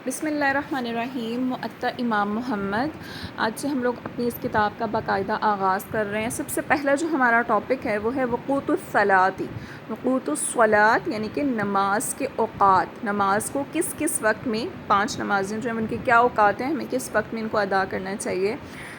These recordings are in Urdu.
بسم اللہ الرحمن الرحیم۔ معطا امام محمد۔ آج سے ہم لوگ اپنی اس کتاب کا باقاعدہ آغاز کر رہے ہیں۔ سب سے پہلا جو ہمارا ٹاپک ہے وہ ہے وقوت الصلاۃ۔ وقوت الصلاۃ یعنی کہ نماز کے اوقات، نماز کو کس کس وقت میں، 5 نمازیں جو ہیں ان کے کیا اوقات ہیں، ہمیں کس وقت میں ان کو ادا کرنا چاہیے۔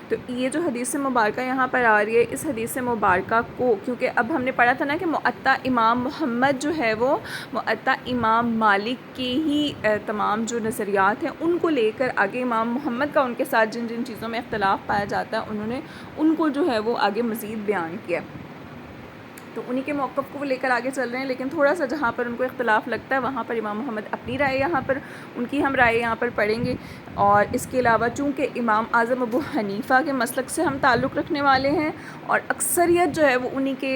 تو یہ جو حدیث مبارکہ یہاں پر آ رہی ہے، اس حدیث مبارکہ کو، کیونکہ اب ہم نے پڑھا تھا نا کہ معطا امام محمد جو ہے وہ معطا امام مالک کی ہی تمام جو نظریات ہیں ان کو لے کر آگے امام محمد کا ان کے ساتھ جن جن چیزوں میں اختلاف پایا جاتا ہے انہوں نے ان کو جو ہے وہ آگے مزید بیان کیا، تو انہی کے موقف کو وہ لے کر آگے چل رہے ہیں۔ لیکن تھوڑا سا جہاں پر ان کو اختلاف لگتا ہے وہاں پر امام محمد اپنی رائے، یہاں پر ان کی ہم رائے یہاں پر پڑھیں گے۔ اور اس کے علاوہ چونکہ امام اعظم ابو حنیفہ کے مسلک سے ہم تعلق رکھنے والے ہیں اور اکثریت جو ہے وہ انہی کے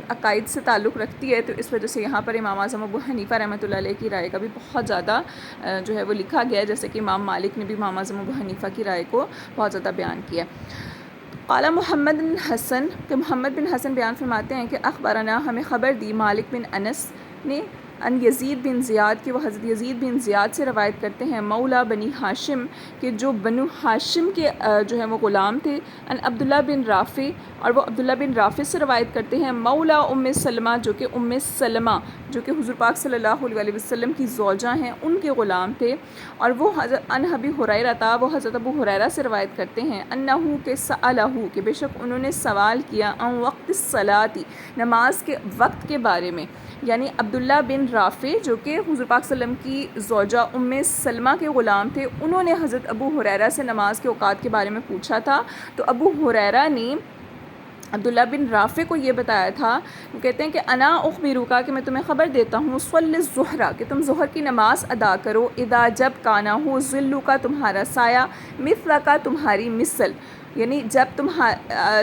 عقائد سے تعلق رکھتی ہے، تو اس وجہ سے یہاں پر امام اعظم ابو حنیفہ رحمۃ اللہ علیہ کی رائے کا بھی بہت زیادہ جو ہے وہ لکھا گیا ہے، جیسے کہ امام مالک نے بھی امام اعظم ابو حنیفہ کی رائے کو بہت زیادہ بیان کیا۔ قال محمد بن حسن، کہ محمد بن حسن بیان فرماتے ہیں کہ اخبرنا، ہمیں خبر دی مالک بن انس نے، ان یزید بن زیاد، کہ وہ حضرت یزید بن زیاد سے روایت کرتے ہیں، مولا بنی ہاشم، کہ جو بنو ہاشم کے جو ہیں وہ غلام تھے، ان عبداللہ بن رافع، اور وہ عبداللہ بن رافع سے روایت کرتے ہیں، مولا ام سلمہ، جو کہ ام سلمہ جو کہ حضور پاک صلی اللہ علیہ وسلم کی زوجہ ہیں، ان کے غلام تھے، اور وہ حضرت ان ابی ہریرہ تھا، وہ حضرت ابو ہریرہ سے روایت کرتے ہیں، انہو کہ سألہ، کہ بے شک انہوں نے سوال کیا، ان وقت الصلاۃ، نماز کے وقت کے بارے میں، یعنی عبداللہ بن رافع جو کہ حضور پاک صلی اللہ علیہ وسلم کی زوجہ ام سلمہ کے غلام تھے، انہوں نے حضرت ابو ہریرہ سے نماز کے اوقات کے بارے میں پوچھا تھا، تو ابو ہریرہ نے عبداللہ بن رافع کو یہ بتایا تھا، وہ کہتے ہیں کہ انا اخبروکا، کہ میں تمہیں خبر دیتا ہوں، صلی الظہر، کہ تم ظہر کی نماز ادا کرو، اذا جب کانا ہو، ظلو کا تمہارا سایہ، مثل کا تمہاری مثل، یعنی جب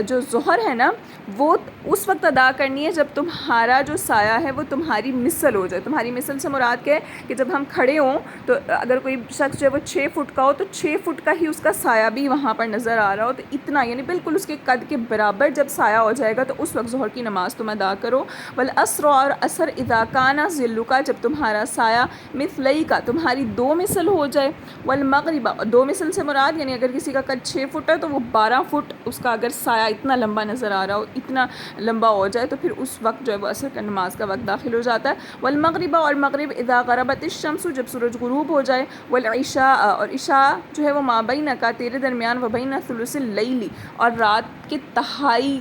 جو ظہر ہے نا وہ اس وقت ادا کرنی ہے جب تمہارا جو سایہ ہے وہ تمہاری مثل ہو جائے۔ تمہاری مثل سے مراد کیا ہے کہ جب ہم کھڑے ہوں تو اگر کوئی شخص جو ہے وہ 6 فٹ کا ہو تو 6 فٹ کا ہی اس کا سایہ بھی وہاں پر نظر آ رہا ہو، تو اتنا یعنی بالکل اس کے قد کے برابر جب سایہ ہو جائے گا تو اس وقت ظہر کی نماز تم ادا کرو۔ والعصر، اور عصر، اذا کانا ظلک، جب تمہارا سایہ مثلی کا تمہاری 2 مثل ہو جائے۔ والمغرب، 2 مثل سے مراد یعنی اگر کسی کا قد 6 فٹ ہے تو وہ 12 فٹ اس کا اگر سایہ اتنا لمبا نظر آ رہا ہو، اتنا لمبا ہو جائے تو پھر اس وقت جو ہے وہ عصر کا نماز کا وقت داخل ہو جاتا ہے۔ والمغرب، اور مغرب، اذا غربت الشمس، جب سورج غروب ہو جائے۔ والعشاء، اور عشاء جو ہے وہ ما بین کا، تیرے درمیان، و بین ثلث اللیل، اور رات کے تہائی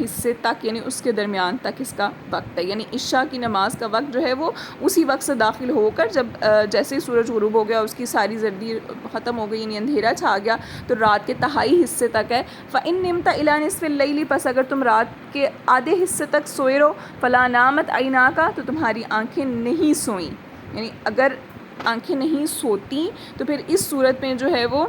حصے تک، یعنی اس کے درمیان تک اس کا وقت ہے، یعنی عشاء کی نماز کا وقت جو ہے وہ اسی وقت سے داخل ہو کر جب جیسے ہی سورج غروب ہو گیا، اس کی ساری زردی ختم ہو گئی، یعنی اندھیرا چھا گیا، تو رات کے تہائی حصے تک ہے۔ فَإِن نِمْتَ إِلَىٰ نِصْفِ اللَّيْلِ، پس اگر تم رات کے آدھے حصے تک سوئے رہو، فَلَا نَامَتْ عَيْنَاكَ، تو تمہاری آنکھیں نہیں سوئیں، یعنی اگر آنکھیں نہیں سوتی تو پھر اس صورت میں جو ہے وہ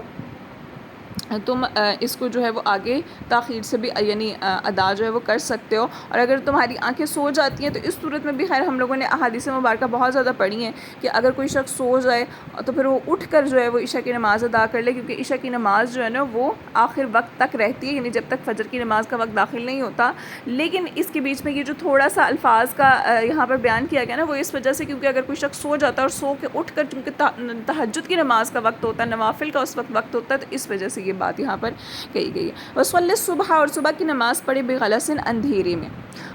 تم اس کو جو ہے وہ آگے تاخیر سے بھی یعنی ادا جو ہے وہ کر سکتے ہو، اور اگر تمہاری آنکھیں سو جاتی ہیں تو اس صورت میں بھی خیر ہم لوگوں نے احادیث مبارکہ بہت زیادہ پڑھی ہیں کہ اگر کوئی شخص سو جائے تو پھر وہ اٹھ کر جو ہے وہ عشاء کی نماز ادا کر لے، کیونکہ عشاء کی نماز جو ہے نا وہ آخر وقت تک رہتی ہے، یعنی جب تک فجر کی نماز کا وقت داخل نہیں ہوتا۔ لیکن اس کے بیچ میں یہ جو تھوڑا سا الفاظ کا یہاں پر بیان کیا گیا نا، وہ اس وجہ سے کیونکہ اگر کوئی شخص سو جاتا ہے اور سو کے اٹھ کر چونکہ تہجد کی نماز کا وقت ہوتا ہے، نوافل کا اس وقت ہوتا ہے، تو اس وجہ سے یہ بات یہاں پر کہی گئی ہے۔ وصلی الصبح، اور صبح کی نماز پڑھے، بغلس، اندھیرے میں۔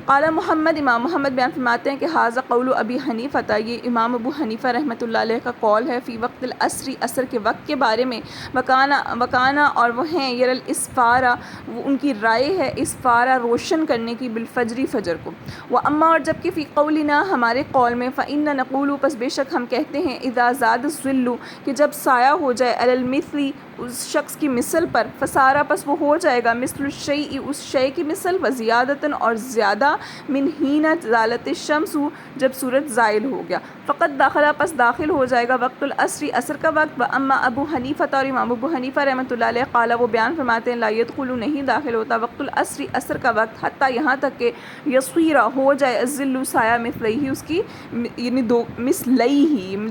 قال محمد، امام محمد بیان فرماتے ہیں کہ ھذا قول ابی حنیفہ، یہ امام ابو حنیفہ رحمۃ اللہ علیہ کا قول ہے، فی وقت العصر، عصر کے وقت کے بارے میں، وکانا، اور وہ ہیں، یر الاسفارا، وہ ان کی رائے ہے اسفارا روشن کرنے کی، بالفجر، فجر کو۔ واما، اور جبکہ فی قولنا، ہمارے قول میں، فإن نقول، پس بے شک ہم کہتے ہیں، اذا زاد الظل، کہ جب سایہ ہو جائے، علی المثل، اس شخص کی مثل پر، فسارا، پس وہ ہو جائے گا، مثل الشیء، اس شے کی مثل، وزیادتاً، اور زیادہ، من حین زالت الشمس، جب سورج زائل ہو گیا، فقط داخلہ، پس داخل ہو جائے گا، وقت العصر، عصر کا وقت۔ واما ابو حنیفہ، اور امام ابو حنیفہ رحمۃ اللہ علیہ، قال، وہ بیان فرماتے ہیں، لا يدخل، نہیں داخل ہوتا، وقت العصر، عصر کا وقت، حتی، یہاں تک کہ یصیر، ہو جائے، الظل، سایہ، مثلہ، اس کی یعنی 2 مثلہ،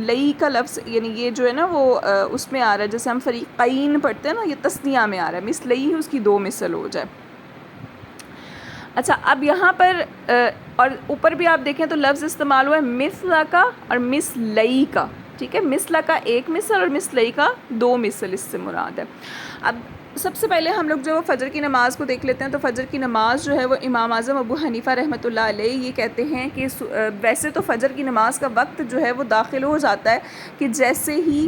لئی کا لفظ یعنی یہ جو ہے نا وہ اس میں آ رہا ہے، جیسے ہم فریقین پڑھتے ہیں نا، یہ تثنیہ میں آ رہا ہے، مثلہ، اس کی 2 مثل ہو جائے۔ اچھا، اب یہاں پر اور اوپر بھی آپ دیکھیں تو لفظ استعمال ہوا ہے مثلہ کا اور مثلئی کا، ٹھیک ہے، مثلا کا ایک مثل اور مثلئی کا دو مثل اس سے مراد ہے۔ اب سب سے پہلے ہم لوگ جو فجر کی نماز کو دیکھ لیتے ہیں، تو فجر کی نماز جو ہے وہ امام اعظم ابو حنیفہ رحمۃ اللہ علیہ یہ کہتے ہیں کہ ویسے تو فجر کی نماز کا وقت جو ہے وہ داخل ہو جاتا ہے کہ جیسے ہی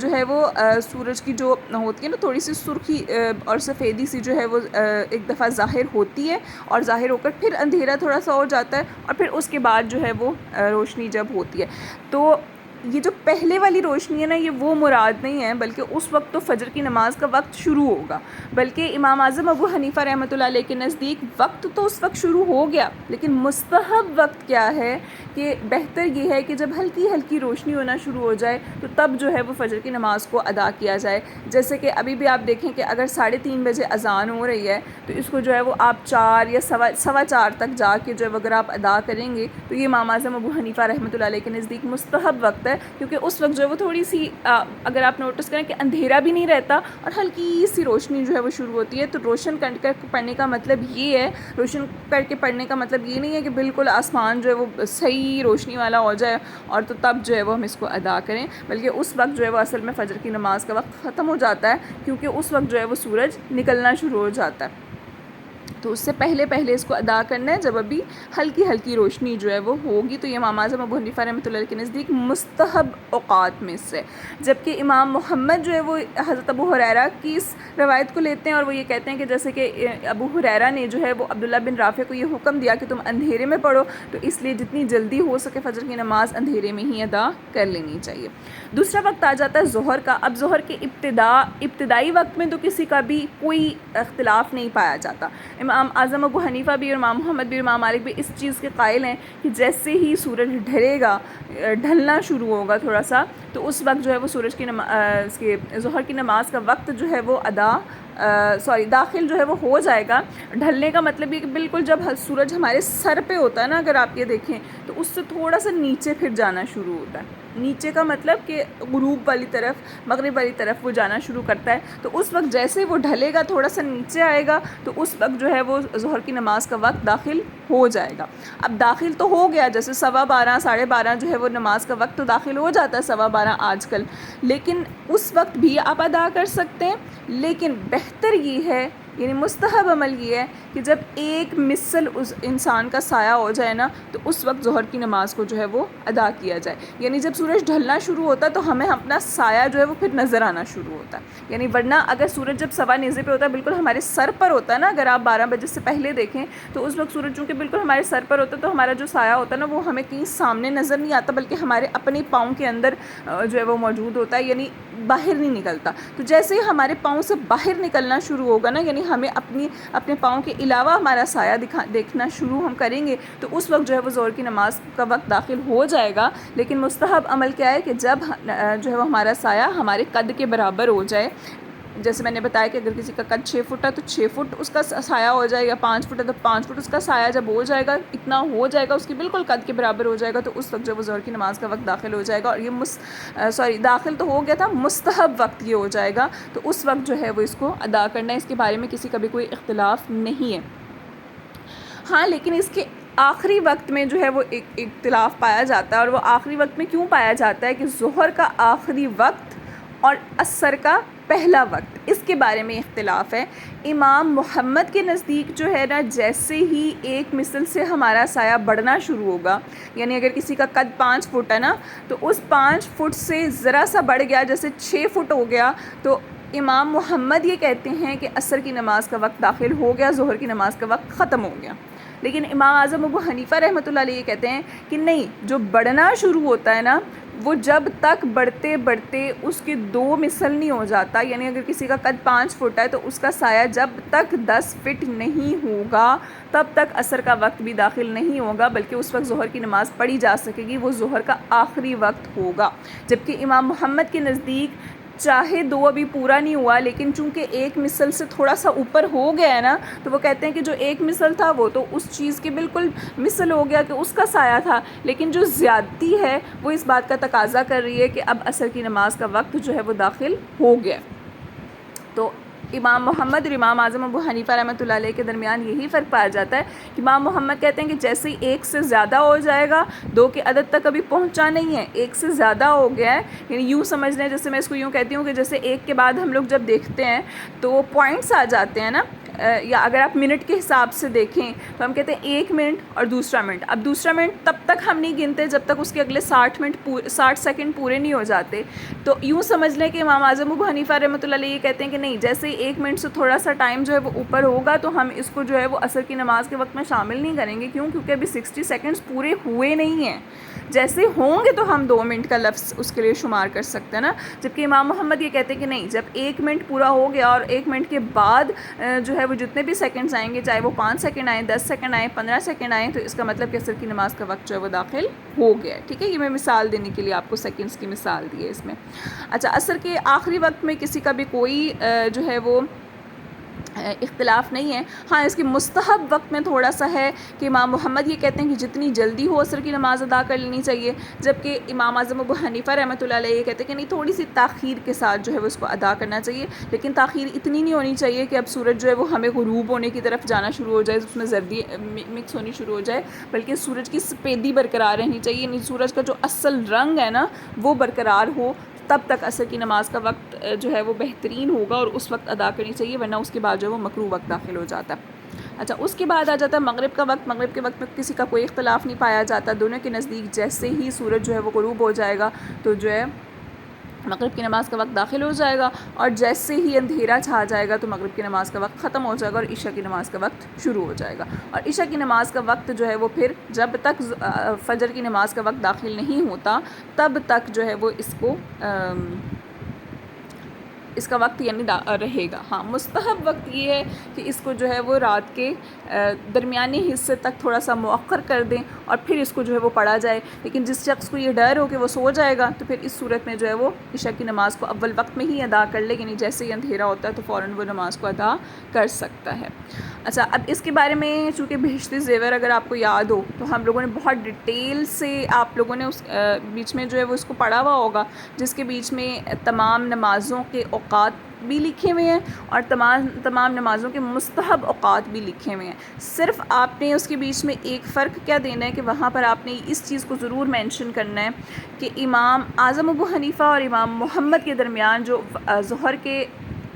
جو ہے وہ سورج کی جو ہوتی ہے نا تھوڑی سی سرخی اور سفیدی سی جو ہے وہ ایک دفعہ ظاہر ہوتی ہے، اور ظاہر ہو کر پھر اندھیرا تھوڑا سا ہو جاتا ہے، اور پھر اس کے بعد جو ہے وہ روشنی جب ہوتی ہے، تو یہ جو پہلے والی روشنی ہے نا یہ وہ مراد نہیں ہے، بلکہ اس وقت تو فجر کی نماز کا وقت شروع ہوگا۔ بلکہ امام اعظم ابو حنیفہ رحمۃ اللہ علیہ کے نزدیک وقت تو اس وقت شروع ہو گیا، لیکن مستحب وقت کیا ہے کہ بہتر یہ ہے کہ جب ہلکی ہلکی روشنی ہونا شروع ہو جائے تو تب جو ہے وہ فجر کی نماز کو ادا کیا جائے۔ جیسے کہ ابھی بھی آپ دیکھیں کہ اگر 3:30 بجے اذان ہو رہی ہے تو اس کو جو ہے وہ آپ 4 یا سوا 4 تک جا کے جو ہے اگر آپ ادا کریں گے تو یہ امام اعظم ابو حنیفہ رحمۃ اللہ علیہ کے نزدیک مستحب وقت ہے، کیونکہ اس وقت جو ہے وہ تھوڑی سی اگر آپ نوٹس کریں کہ اندھیرا بھی نہیں رہتا اور ہلکی سی روشنی جو ہے وہ شروع ہوتی ہے۔ تو روشن کر کے پڑھنے کا مطلب یہ ہے، روشن کر کے پڑھنے کا مطلب یہ نہیں ہے کہ بالکل آسمان جو ہے وہ صحیح روشنی والا ہو جائے اور تو تب جو ہے وہ ہم اس کو ادا کریں، بلکہ اس وقت جو ہے وہ اصل میں فجر کی نماز کا وقت ختم ہو جاتا ہے، کیونکہ اس وقت جو ہے وہ سورج نکلنا شروع ہو جاتا ہے۔ تو اس سے پہلے اس کو ادا کرنا ہے جب ابھی ہلکی ہلکی روشنی جو ہے وہ ہوگی، تو یہ امام اعظم ابو حنیفہ رحمۃ اللہ علیہ کے نزدیک مستحب اوقات میں سے۔ جبکہ امام محمد جو ہے وہ حضرت ابو ہریرہ کی اس روایت کو لیتے ہیں، اور وہ یہ کہتے ہیں کہ جیسے کہ ابو ہریرہ نے جو ہے وہ عبداللہ بن رافع کو یہ حکم دیا کہ تم اندھیرے میں پڑھو، تو اس لیے جتنی جلدی ہو سکے فجر کی نماز اندھیرے میں ہی ادا کر لینی چاہیے۔ دوسرا وقت آ جاتا ہے ظہر کا۔ اب ظہر کے ابتدائی وقت میں تو کسی کا بھی کوئی اختلاف نہیں پایا جاتا۔ امام اعظم ابو حنیفہ بھی اور امام محمد بھی اور امام مالک بھی اس چیز کے قائل ہیں کہ جیسے ہی سورج ڈھلے گا، ڈھلنا شروع ہوگا تھوڑا سا، تو اس وقت جو ہے وہ ظہر کی نماز کا وقت جو ہے وہ داخل جو ہے وہ ہو جائے گا۔ ڈھلنے کا مطلب یہ کہ بالکل جب سورج ہمارے سر پہ ہوتا ہے نا، اگر آپ یہ دیکھیں تو اس سے تھوڑا سا نیچے پھر جانا شروع ہوتا ہے۔ نیچے کا مطلب کہ غروب والی طرف، مغرب والی طرف وہ جانا شروع کرتا ہے، تو اس وقت جیسے وہ ڈھلے گا تھوڑا سا نیچے آئے گا تو اس وقت جو ہے وہ ظہر کی نماز کا وقت داخل ہو جائے گا۔ اب داخل تو ہو گیا، جیسے 12:15 12:30 جو ہے وہ نماز کا وقت تو داخل ہو جاتا ہے 12:15 آج کل، لیکن اس وقت بھی آپ ادا کر سکتے ہیں، لیکن بہتر یہ ہے، یعنی مستحب عمل یہ ہے کہ جب ایک مثل اس انسان کا سایہ ہو جائے نا تو اس وقت ظہر کی نماز کو جو ہے وہ ادا کیا جائے۔ یعنی جب سورج ڈھلنا شروع ہوتا ہے تو ہمیں اپنا سایہ جو ہے وہ پھر نظر آنا شروع ہوتا ہے، یعنی ورنہ اگر سورج جب سوا نیزے پہ ہوتا ہے، بالکل ہمارے سر پر ہوتا ہے نا، اگر آپ 12 بجے سے پہلے دیکھیں تو اس وقت سورج چونکہ بالکل ہمارے سر پر ہوتا ہے تو ہمارا جو سایہ ہوتا ہے نا وہ ہمیں کہیں سامنے نظر نہیں آتا، بلکہ ہمارے اپنے پاؤں کے اندر جو ہے وہ موجود ہوتا ہے، یعنی باہر نہیں نکلتا۔ تو جیسے ہی ہمارے پاؤں سے باہر نکلنا شروع ہوگا نا، یعنی ہمیں اپنے پاؤں کے علاوہ ہمارا سایہ دیکھنا شروع ہم کریں گے، تو اس وقت جو ہے وہ ظہر کی نماز کا وقت داخل ہو جائے گا۔ لیکن مستحب عمل کیا ہے کہ جب جو ہے وہ ہمارا سایہ ہمارے قد کے برابر ہو جائے، جیسے میں نے بتایا کہ اگر کسی کا قد 6 فٹ ہے تو 6 فٹ اس کا سایہ ہو جائے گا، 5 فٹ ہے تو 5 فٹ اس کا سایہ جب ہو جائے گا، اتنا ہو جائے گا، اس کی بالکل قد کے برابر ہو جائے گا، تو اس وقت جو وہ ظہر کی نماز کا وقت داخل ہو جائے گا، اور یہ داخل تو ہو گیا تھا، مستحب وقت یہ ہو جائے گا، تو اس وقت جو ہے وہ اس کو ادا کرنا ہے۔ اس کے بارے میں کسی کا بھی کوئی اختلاف نہیں ہے۔ ہاں، لیکن اس کے آخری وقت میں جو ہے وہ ایک اختلاف پایا جاتا ہے، اور وہ آخری وقت میں کیوں پایا جاتا ہے کہ ظہر کا آخری وقت اور عصر کا پہلا وقت، اس کے بارے میں اختلاف ہے۔ امام محمد کے نزدیک جو ہے نا، جیسے ہی ایک مثل سے ہمارا سایہ بڑھنا شروع ہوگا، یعنی اگر کسی کا قد 5 فٹ ہے نا تو اس 5 فٹ سے ذرا سا بڑھ گیا، جیسے 6 فٹ ہو گیا، تو امام محمد یہ کہتے ہیں کہ عصر کی نماز کا وقت داخل ہو گیا، ظہر کی نماز کا وقت ختم ہو گیا۔ لیکن امام اعظم ابو حنیفہ رحمۃ اللہ علیہ یہ کہتے ہیں کہ نہیں، جو بڑھنا شروع ہوتا ہے نا، وہ جب تک بڑھتے بڑھتے اس کے 2 مثل نہیں ہو جاتا، یعنی اگر کسی کا قد 5 فٹ ہے تو اس کا سایہ جب تک 10 فٹ نہیں ہوگا تب تک عصر کا وقت بھی داخل نہیں ہوگا، بلکہ اس وقت ظہر کی نماز پڑھی جا سکے گی، وہ ظہر کا آخری وقت ہوگا۔ جبکہ امام محمد کے نزدیک چاہے 2 ابھی پورا نہیں ہوا، لیکن چونکہ ایک مثل سے تھوڑا سا اوپر ہو گیا ہے نا، تو وہ کہتے ہیں کہ جو ایک مثل تھا وہ تو اس چیز کے بالکل مثل ہو گیا کہ اس کا سایہ تھا، لیکن جو زیادتی ہے وہ اس بات کا تقاضا کر رہی ہے کہ اب عصر کی نماز کا وقت جو ہے وہ داخل ہو گیا۔ تو امام محمد اور امام اعظم ابو حنیفہ رحمۃ اللہ علیہ کے درمیان یہی فرق پایا جاتا ہے کہ امام محمد کہتے ہیں کہ جیسے ہی ایک سے زیادہ ہو جائے گا، دو کی عدد تک ابھی پہنچا نہیں ہے، ایک سے زیادہ ہو گیا ہے، یعنی یوں سمجھ لیں، جیسے میں اس کو یوں کہتی ہوں کہ جیسے ایک کے بعد ہم لوگ جب دیکھتے ہیں تو پوائنٹس آ جاتے ہیں نا، یا اگر آپ منٹ کے حساب سے دیکھیں تو ہم کہتے ہیں 1 منٹ اور دوسرا منٹ. اب دوسرا منٹ تب تک ہم نہیں گنتے جب تک اس کے اگلے 60 سیکنڈ پورے نہیں ہو جاتے. تو یوں سمجھ لیں کہ امام اعظم ابو حنیفہ رحمۃ اللہ علیہ یہ کہتے ہیں کہ نہیں، جیسے ہی 1 منٹ سے تھوڑا سا ٹائم جو ہے وہ اوپر ہوگا تو ہم اس کو جو ہے وہ عصر کی نماز کے وقت میں شامل نہیں کریں گے. کیونکہ ابھی 60 سیکنڈز پورے ہوئے نہیں ہیں. جیسے ہوں گے تو ہم 2 منٹ کا لفظ اس کے لیے شمار کر سکتے ہیں نا. جبکہ امام محمد یہ کہتے ہیں کہ نہیں، جب 1 منٹ پورا ہو گیا اور 1 منٹ کے بعد جو ہے وہ جتنے بھی سیکنڈز آئیں گے، چاہے وہ 5 سیکنڈ آئیں، 10 سیکنڈ آئیں، 15 سیکنڈ آئیں، تو اس کا مطلب کہ عصر کی نماز کا وقت جو ہے وہ داخل ہو گیا ہے. ٹھیک ہے، یہ میں مثال دینے کے لیے آپ کو سیکنڈز کی مثال دی ہے اس میں. اچھا، عصر کے آخری وقت میں کسی کا بھی کوئی جو ہے وہ اختلاف نہیں ہے. ہاں، اس کی مستحب وقت میں تھوڑا سا ہے کہ امام محمد یہ کہتے ہیں کہ جتنی جلدی ہو عصر کی نماز ادا کر لینی چاہیے، جبکہ امام اعظم ابو حنیفہ رحمۃ اللہ علیہ یہ کہتے ہیں کہ نہیں، تھوڑی سی تاخیر کے ساتھ جو ہے وہ اس کو ادا کرنا چاہیے. لیکن تاخیر اتنی نہیں ہونی چاہیے کہ اب سورج جو ہے وہ ہمیں غروب ہونے کی طرف جانا شروع ہو جائے، اس میں زردی مکس ہونی شروع ہو جائے، بلکہ سورج کی سپیدی برقرار رہنی چاہیے. یعنی سورج کا جو اصل رنگ ہے نا وہ برقرار ہو، تب تک عصر کی نماز کا وقت جو ہے وہ بہترین ہوگا اور اس وقت ادا کرنی چاہیے، ورنہ اس کے بعد جو ہے وہ مکروہ وقت داخل ہو جاتا ہے. اچھا، اس کے بعد آ جاتا ہے مغرب کا وقت. مغرب کے وقت میں کسی کا کوئی اختلاف نہیں پایا جاتا. دونوں کے نزدیک جیسے ہی سورج جو ہے وہ غروب ہو جائے گا تو جو ہے مغرب کی نماز کا وقت داخل ہو جائے گا، اور جیسے ہی اندھیرا چھا جائے گا تو مغرب کی نماز کا وقت ختم ہو جائے گا اور عشاء کی نماز کا وقت شروع ہو جائے گا. اور عشاء کی نماز کا وقت جو ہے وہ پھر جب تک فجر کی نماز کا وقت داخل نہیں ہوتا تب تک جو ہے وہ اس کا وقت یعنی رہے گا. ہاں، مستحب وقت یہ ہے کہ اس کو جو ہے وہ رات کے درمیانی حصے تک تھوڑا سا مؤخر کر دیں اور پھر اس کو جو ہے وہ پڑھا جائے. لیکن جس شخص کو یہ ڈر ہو کہ وہ سو جائے گا تو پھر اس صورت میں جو ہے وہ عشاء کی نماز کو اول وقت میں ہی ادا کر لے، یعنی جیسے ہی اندھیرا ہوتا ہے تو فوراً وہ نماز کو ادا کر سکتا ہے. اچھا، اب اس کے بارے میں چونکہ بہشتی زیور اگر آپ کو یاد ہو تو ہم لوگوں نے بہت ڈیٹیل سے آپ لوگوں نے اس بیچ میں جو ہے وہ اس کو پڑھا ہوا ہوگا، جس کے بیچ میں تمام نمازوں کے اوقات بھی لکھے ہوئے ہیں اور تمام نمازوں کے مستحب اوقات بھی لکھے ہوئے ہیں. صرف آپ نے اس کے بیچ میں ایک فرق کیا دینا ہے کہ وہاں پر آپ نے اس چیز کو ضرور مینشن کرنا ہے کہ امام اعظم ابو حنیفہ اور امام محمد کے درمیان جو ظہر کے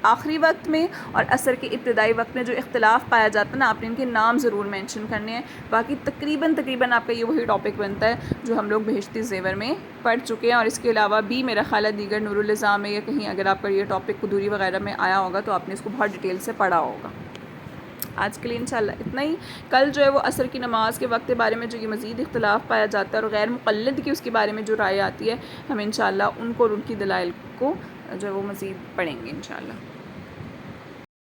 آخری وقت میں اور عصر کے ابتدائی وقت میں جو اختلاف پایا جاتا ہے نا، آپ نے ان کے نام ضرور مینشن کرنے ہیں. باقی تقریباً آپ کا یہ وہی ٹاپک بنتا ہے جو ہم لوگ بہشتی زیور میں پڑھ چکے ہیں. اور اس کے علاوہ بھی میرا خیال ہے دیگر نور النظام میں یا کہیں اگر آپ کا یہ ٹاپک قدوری وغیرہ میں آیا ہوگا تو آپ نے اس کو بہت ڈیٹیل سے پڑھا ہوگا. آج کے لیے انشاءاللہ اتنا ہی. کل جو ہے وہ عصر کی نماز کے وقت کے بارے میں جو یہ مزید اختلاف پایا جاتا ہے اور غیر مقلد کی اس کے بارے میں جو رائے آتی ہے، ہم انشاءاللہ ان کو اور ان کی دلائل کو جو ہے وہ مزید پڑھیں گے انشاءاللہ.